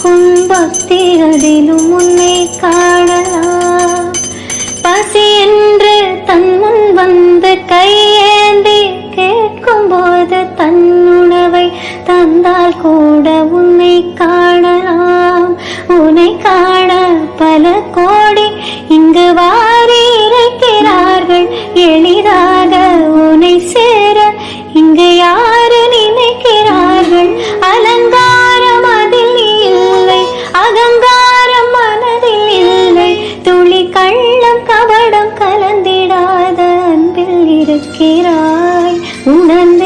இருக்கும் பக்தி அதிலும் உன்னை காணலாம். பசி என்று தன் முன் வந்து கையேந்தி கேட்கும் போது தன் உணவை தந்தால் கூட உன்னை காணலாம். உன்னை காண பல கோடி இங்கு வாரி இருக்கிறார்கள். எளிதாக உன்னை சேர இங்கு யாரு நினைக்கிறார்கள்? அலங்காரம் அதில் இல்லை, அகங்காரம் மனதில் இல்லை. துளி கள்ளம் கபடம் கலந்திடாத அன்பில் இருக்கிறாய். உணர்ந்த